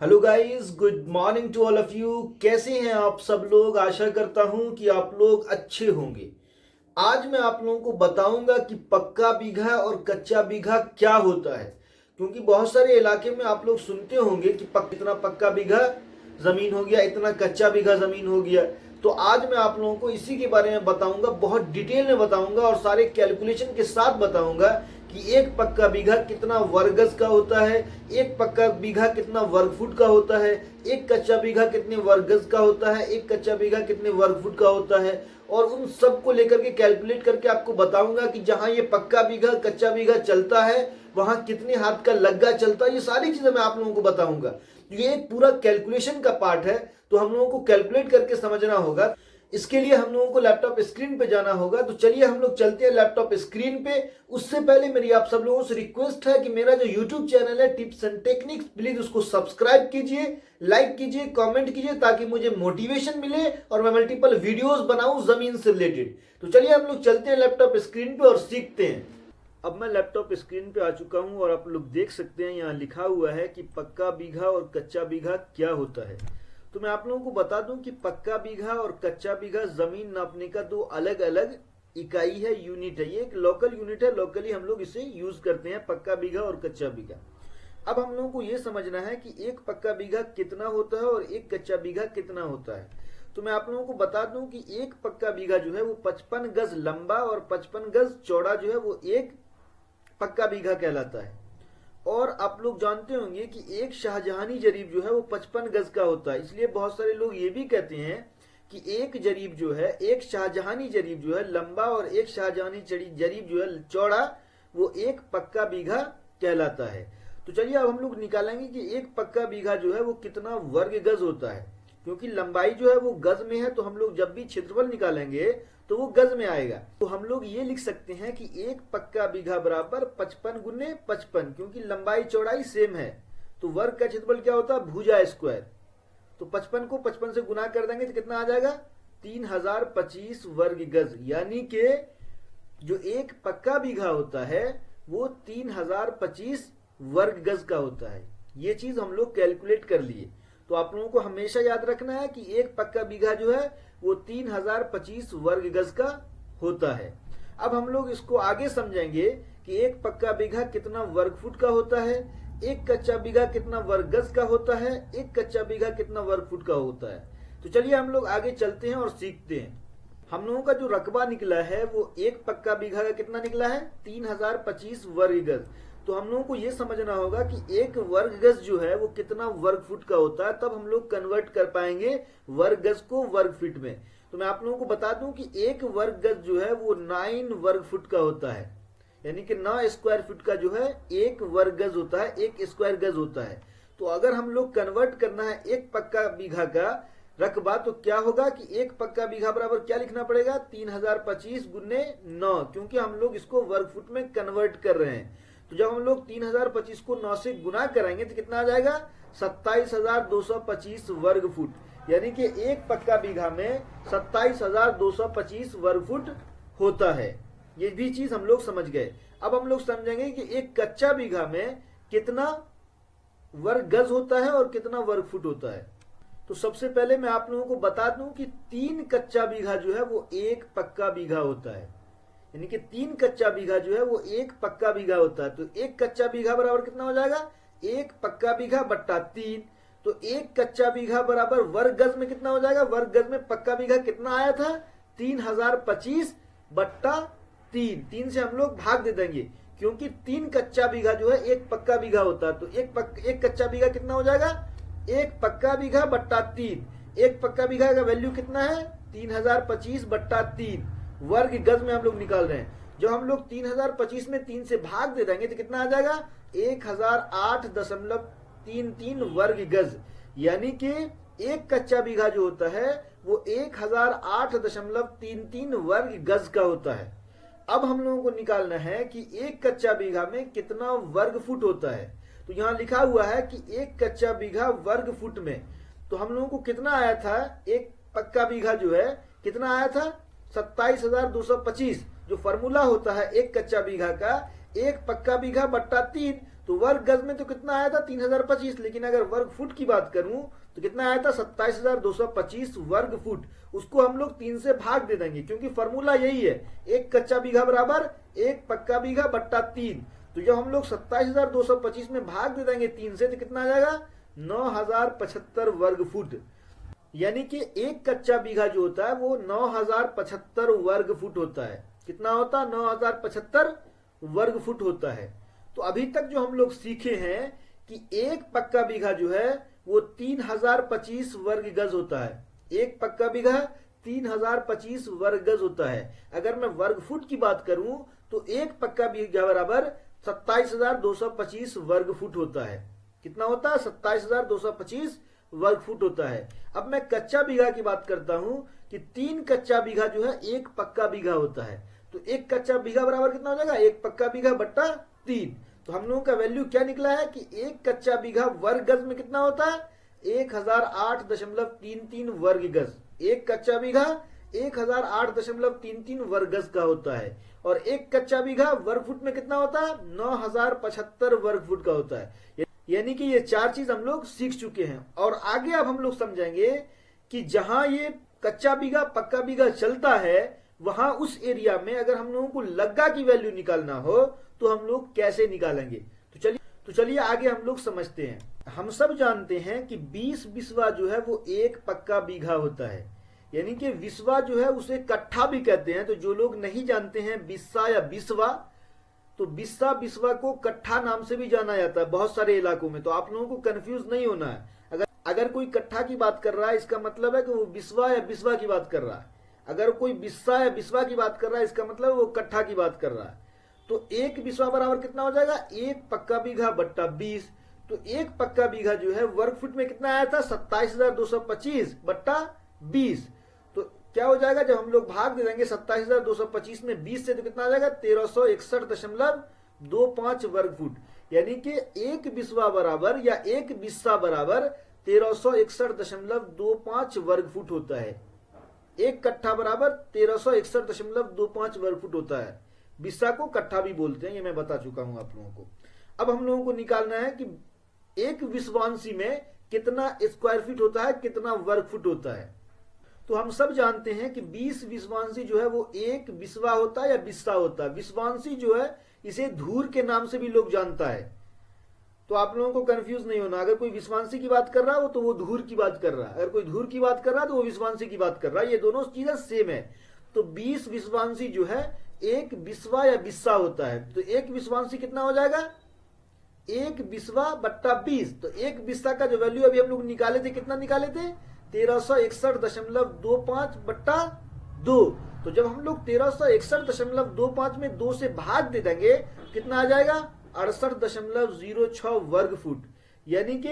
Hello guys, good morning to all of you. कैसे हैं आप सब लोग? आशा करता हूं कि आप लोग अच्छे होंगे। आज मैं आप लोगों को बताऊंगा कि पक्का बीघा और कच्चा बीघा क्या होता है। क्योंकि बहुत सारे इलाके में आप लोग सुनते होंगे कि इतना पक्का बीघा जमीन हो गया, इतना कच्चा बीघा जमीन हो गया। तो आज मैं आप लोगों को इसी के बारे में बताऊंगा, बहुत डिटेल में बताऊंगा और सारे कैलकुलेशन के साथ बताऊंगा कि एक पक्का बीघा कितना वर्ग गज का होता है, एक पक्का बीघा कितना वर्ग फुट का होता है, एक कच्चा बीघा कितने वर्ग गज का होता है, एक कच्चा बीघा कितने वर्ग फुट का होता है। और उन सब को लेकर के कैलकुलेट करके आपको बताऊंगा कि जहां ये पक्का बीघा कच्चा बीघा चलता है वहां कितने हाथ का लग्गा चलता है। ये सारी चीजें मैं आप लोगों को बताऊंगा। ये एक पूरा कैलकुलेशन का पार्ट है, तो हम लोगों को कैलकुलेट करके समझना होगा। इसके लिए हम लोगों को लैपटॉप स्क्रीन पे जाना होगा। तो चलिए हम लोग चलते हैं लैपटॉप स्क्रीन पे। उससे पहले मेरी आप सब लोगों से रिक्वेस्ट है कि मेरा जो यूट्यूब चैनल है टिप्स एंड टेक्निक्स, प्लीज उसको सब्सक्राइब कीजिए, लाइक कीजिए, कमेंट कीजिए, ताकि मुझे मोटिवेशन मिले और मैं मल्टीपल वीडियोस बनाऊं जमीन से रिलेटेड। तो चलिए हम लोग चलते हैं लैपटॉप स्क्रीन पे और सीखते हैं। अब मैं लैपटॉप स्क्रीन पे आ चुका हूं और आप लोग देख सकते हैं यहाँ लिखा हुआ है कि पक्का बीघा और कच्चा बीघा क्या होता है। तो मैं आप लोगों को बता दूं कि पक्का बीघा और कच्चा बीघा जमीन नापने का दो अलग अलग इकाई है, यूनिट है। ये एक लोकल यूनिट है, लोकली हम लोग इसे यूज करते हैं, पक्का बीघा और कच्चा बीघा। अब हम लोगों को ये समझना है कि एक पक्का बीघा कितना होता है और एक कच्चा बीघा कितना होता है। तो मैं आप लोगों को बता दूं कि एक पक्का बीघा जो है वो 55 गज लंबा और 55 गज चौड़ा जो है वो एक पक्का बीघा कहलाता है। और आप लोग जानते होंगे कि एक शाहजहानी जरीब जो है वो 55 गज का होता है। इसलिए बहुत सारे लोग ये भी कहते हैं कि एक जरीब जो है, एक शाहजहानी जरीब जो है लंबा और एक शाहजहानी जरीब जो है चौड़ा, वो एक पक्का बीघा कहलाता है। तो चलिए अब हम लोग निकालेंगे कि एक पक्का बीघा जो है वो कितना वर्ग गज होता है। क्योंकि लंबाई जो है वो गज में है, तो हम लोग जब भी क्षेत्रफल निकालेंगे तो वो गज में आएगा। तो हम लोग ये लिख सकते हैं कि एक पक्का बीघा बराबर 55 गुने 55, क्योंकि लंबाई चौड़ाई सेम है। तो वर्ग का क्षेत्रफल क्या होता है? भुजा स्क्वायर। तो 55 को 55 से गुना कर देंगे तो कितना आ जाएगा? 3025 वर्ग गज। यानी कि जो एक पक्का बीघा होता है वो 3025 वर्ग गज का होता है। ये चीज हम लोग कैलकुलेट कर लिए। तो आप लोगों को हमेशा याद रखना है कि एक पक्का बीघा जो है वो 3025 वर्ग गज का होता है। अब हम लोग इसको आगे समझेंगे कि एक पक्का बीघा कितना वर्ग फुट का होता है, एक कच्चा बीघा कितना वर्ग गज का होता है, एक कच्चा बीघा कितना वर्ग फुट का होता है। तो चलिए हम लोग आगे चलते हैं और सीखते हैं। हम लोगों का जो रकबा निकला है वो एक पक्का बीघा का कितना निकला है? 3025 वर्ग गज। तो हम लोगों को ये समझना होगा कि एक वर्ग गज जो है वो कितना वर्ग फुट का होता है, तब हम लोग कन्वर्ट कर पाएंगे वर्ग गज को वर्ग फीट में। तो मैं आप लोगों को बता दूं कि एक वर्ग गज जो है वो 9 वर्ग फुट का होता है। यानी कि 9 स्क्वायर फीट का जो है एक वर्ग गज होता है, एक स्क्वायर गज होता है। तो अगर हम लोग कन्वर्ट करना है एक पक्का बीघा का रकबा, तो क्या होगा कि एक पक्का बीघा बराबर क्या लिखना पड़ेगा? 3025 गुने 9, क्योंकि हम लोग इसको वर्ग फुट में कन्वर्ट कर रहे हैं। तो जब हम लोग 3025 को 9 से गुना करेंगे तो कितना आ जाएगा? 27,225 वर्ग फुट। यानी कि एक पक्का बीघा में 27,225 वर्ग फुट होता है। ये भी चीज हम लोग समझ गए। अब हम लोग समझेंगे कि एक कच्चा बीघा में कितना वर्ग गज होता है और कितना वर्ग फुट होता है। तो सबसे पहले मैं आप लोगों को बता दूं कि 3 कच्चा बीघा जो है वो एक पक्का बीघा होता है। यानी कि 3 कच्चा बीघा जो है वो एक पक्का बीघा होता है। तो एक कच्चा बीघा बराबर कितना हो जाएगा? एक पक्का बीघा बट्टा 3। तो एक कच्चा बीघा बराबर वर्ग गज में कितना हो जाएगा? वर्ग गज में पक्का बीघा कितना आया था? 3025 बट्टा 3। 3 से हम लोग भाग दे देंगे, क्योंकि 3 कच्चा बीघा जो है एक पक्का बीघा होता है। तो एक कच्चा बीघा कितना हो जाएगा? एक पक्का बीघा बट्टा 3। एक पक्का बीघा का वैल्यू कितना है? 3025 बट्टा 3 वर्ग गज में हम लोग निकाल रहे हैं। जब हम लोग 3025 में 3 से भाग दे देंगे तो कितना आ जाएगा? 1008.33 वर्ग गज। यानी कि एक कच्चा बीघा जो होता है वो 1008.33 वर्ग गज का होता है। अब हम लोगों को निकालना है कि एक कच्चा बीघा में कितना वर्ग फुट होता है। तो यहां लिखा हुआ है कि एक कच्चा बीघा वर्ग फुट में। तो हम लोगों को कितना आया था? एक पक्का बीघा जो है कितना आया था? 27,225। जो फॉर्मूला होता है एक कच्चा बीघा का, एक पक्का बीघा बट्टा 3। तो वर्ग गज में तो कितना आया था 3025, लेकिन अगर वर्ग फुट की बात करूं तो कितना आया था 27,225 वर्ग फुट। उसको हम लोग 3 से भाग दे देंगे, क्योंकि फॉर्मूला यही है, एक कच्चा बीघा बराबर एक पक्का बीघा बट्टा 3। तो जब हम लोग 27,225 में भाग दे देंगे 3 से, तो कितना आ जाएगा 9,075 वर्ग फुट। यानी कि एक कच्चा बीघा जो होता है वो 9,075 वर्ग फुट होता है। कितना होता है 9,075 वर्ग फुट होता है। तो अभी तक जो हम लोग सीखे हैं कि एक पक्का बीघा जो है वो 3,025 वर्ग गज होता है। एक पक्का बीघा 3,025 वर्ग गज होता है। अगर मैं वर्ग फुट की बात करूं तो एक पक्का बीघा बराबर 27,225 वर्ग फुट होता है। कितना होता है 27,225 वर्ग फुट होता है। अब मैं कच्चा बीघा की बात करता हूं कि 3 कच्चा बीघा जो है एक पक्का बीघा होता है। तो एक कच्चा बीघा बराबर कितना हो जाएगा एक पक्का बीघा बट्टा 3। तो हम लोगों का वैल्यू क्या निकला है कि एक कच्चा बीघा वर्ग गज में कितना होता है 1008.33 वर्ग गज। एक कच्चा बीघा 1008.33 वर्ग गज का होता है। और एक कच्चा बीघा वर्ग फुट में कितना होता है 9,075 वर्ग फुट का होता है। यानी कि ये 4 चीज हम लोग सीख चुके हैं। और आगे अब हम लोग समझेंगे कि जहां ये कच्चा बीघा पक्का बीघा चलता है वहां उस एरिया में अगर हम लोगों को लग्गा की वैल्यू निकालना हो तो हम लोग कैसे निकालेंगे। तो चलिए आगे हम लोग समझते हैं। हम सब जानते हैं कि 20 बिस्वा जो है वो एक पक्का बीघा होता है। यानी कि बिस्वा जो है उसे कट्ठा भी कहते हैं। तो जो लोग नहीं जानते हैं बिस्सा या बिस्वा, तो बिस्सा बिस्वा को कट्ठा नाम से भी जाना जाता है बहुत सारे इलाकों में। तो आप लोगों को कंफ्यूज नहीं होना है। अगर कोई कट्ठा की बात कर रहा है इसका मतलब है कि वो बिस्वा या बिस्वा की बात कर रहा है। अगर कोई बिस्सा या बिस्वा की बात कर रहा है इसका मतलब वो कट्ठा की बात कर रहा है। तो एक बिस्वा बराबर कितना हो जाएगा एक पक्का बीघा बट्टा 20। तो एक पक्का बीघा जो है वर्ग फुट में कितना आया था 27,225 बट्टा 20। तो क्या हो जाएगा जब हम लोग भाग दे देंगे 27,225 में 20 से, तो कितना आ जाएगा 1361.25 वर्ग फुट। यानी कि एक बिस्वा बराबर या एक बिस्सा बराबर 1361.25 वर्ग फुट होता है। एक कट्ठा बराबर 1361.25 वर्ग फुट होता है। बिस्सा को कट्ठा भी बोलते हैं, ये मैं बता चुका हूं आप लोगों को। अब हम लोगों को निकालना है कि एक विश्वांशी में कितना स्क्वायर फीट होता है, कितना वर्ग फुट होता है। तो हम सब जानते हैं कि 20 विश्वांशी जो है वो एक बिस्वा होता है या बिस्सा होता है। विश्वांशी जो है इसे धूर के नाम से भी लोग जानता है। तो आप लोगों को कंफ्यूज नहीं होना। अगर कोई विश्वांशी की बात कर रहा हो तो वो धूर की बात कर रहा है, अगर कोई धूर की बात कर रहा है तो वो विश्वांशी की बात कर रहा है। ये दोनों चीजें सेम है। तो 20 विश्वांशी जो है एक बिस्वा या बिस्सा होता है। तो एक विश्वांशी कितना हो जाएगा एक बिस्वा बट्टा 20। तो एक बिस्सा का जो वैल्यू अभी हम लोग निकाले थे कितना निकाले थे 1361.25 बट्टा 2। तो जब हम लोग 1361.25 में 2 से भाग दे देंगे कितना आ जाएगा 68.06 वर्ग फुट। यानी कि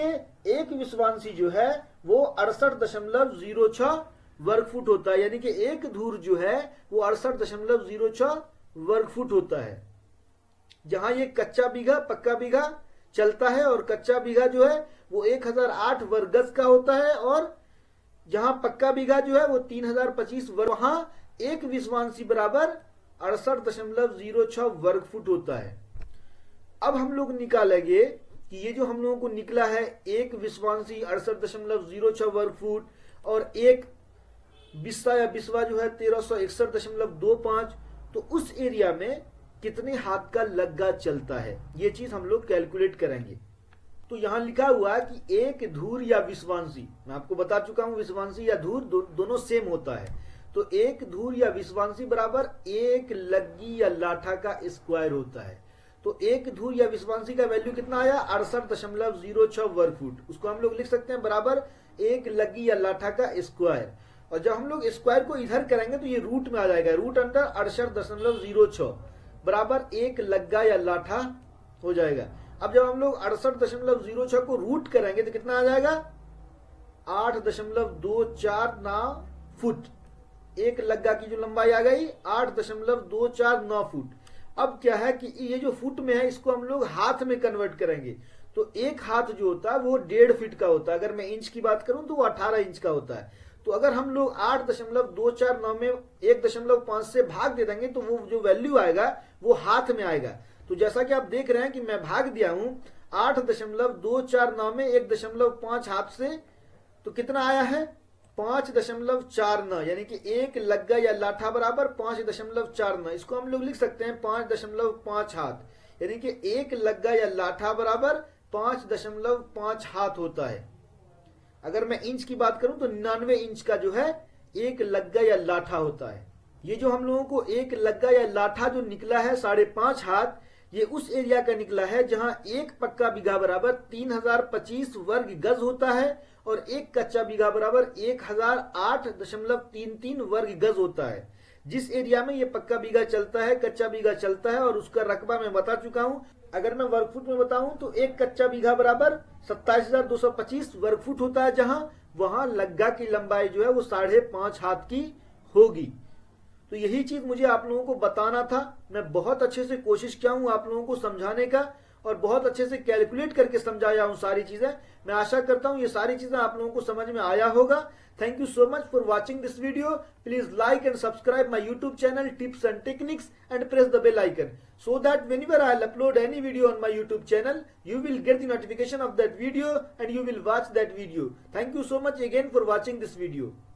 एक विश्वांशी जो है वो 68.06 वर्ग फुट होता है। यानी कि एक धूर जो है वो 68.06 वर्ग फुट होता है। जहां ये कच्चा बीघा पक्का बीघा चलता है और कच्चा बीघा जो है वो 1008 वर्ग गज का होता है, और जहां पक्का बीघा जो है वो 3025 वर्ग, वहां एक विश्वांशी बराबर 68.06 वर्ग फुट होता है। अब हम लोग निकालेंगे कि ये जो हम लोगों को निकला है एक विश्वांशी 68.06 वर्ग फुट और एक बिस्सा या बिस्वा जो है 1361.25, तो उस एरिया में कितने हाथ का लग्गा चलता है ये चीज हम लोग कैलकुलेट करेंगे। तो यहां लिखा हुआ है कि एक धूर या विश्वांशी, मैं आपको बता चुका हूं विश्वांशी या धूर दोनों सेम होता है। तो एक धूर या विश्वांशी बराबर एक लग्गी या लाठा का स्क्वायर होता है। तो एक धूर या विश्वांशी का वैल्यू कितना आया 68.06 वर्ग फुट। उसको हम लोग लिख सकते हैं बराबर एक लग्गी या लाठा का स्क्वायर। और जब हम लोग स्क्वायर को इधर करेंगे तो ये रूट में आ जाएगा, रूट अंडर 68.06 बराबर एक लग्गा या लाठा हो जाएगा। अब जब हम लोग 68.06 को रूट करेंगे तो कितना आ जाएगा 8.249 फुट। एक लग्गा की जो लंबाई आ गई 8.249 फुट। अब क्या है कि ये जो फुट में है इसको हम लोग हाथ में कन्वर्ट करेंगे। तो एक हाथ जो होता है वो 1.5 फीट का होता है। अगर मैं इंच की बात करूं तो वो 18 इंच का होता है। तो अगर हम लोग 8.249 में 1.5 से भाग दे देंगे तो वो जो वैल्यू आएगा वो हाथ में आएगा। तो जैसा कि आप देख रहे हैं कि मैं भाग दिया हूं 8.249 में 1.5 हाथ से तो कितना आया है 5.49, यानी कि एक लग्गा या लाठा बराबर 5.49। इसको हम लोग लिख सकते हैं 5.5 हाथ, यानी कि एक लग्गा या लाठा बराबर 5.5 हाथ होता है। अगर मैं इंच की बात करूं तो 99 इंच का जो है एक लग्गा या लाठा होता है। ये जो हम लोगों को एक लग्गा या लाठा जो निकला है 5.5 हाथ, ये उस एरिया का निकला है जहां एक पक्का बीघा बराबर 3025 वर्ग गज होता है और एक कच्चा बीघा बराबर 1008.33 वर्ग गज होता है। जिस एरिया में ये पक्का बीघा चलता है, कच्चा बीघा चलता है, और उसका रकबा मैं बता चुका हूं। अगर मैं वर्ग फुट में बताऊं तो एक कच्चा बीघा बराबर 27,225 वर्ग फुट होता है, जहां वहां लग्गा की लंबाई जो है वो 5.5 हाथ की होगी। तो यही चीज मुझे आप लोगों को बताना था। मैं बहुत अच्छे से कोशिश किया हूं आप लोगों को समझाने का और बहुत अच्छे से कैलकुलेट करके समझाया हूं सारी चीजें। मैं आशा करता हूं ये सारी चीजें आप लोगों को समझ में आया होगा। Thank you so much for watching this video. Please like and subscribe my YouTube channel tips and techniques and press the bell icon so that whenever I'll upload any video on my YouTube channel, you will get the notification of that video and you will watch that video. Thank you so much again for watching this video.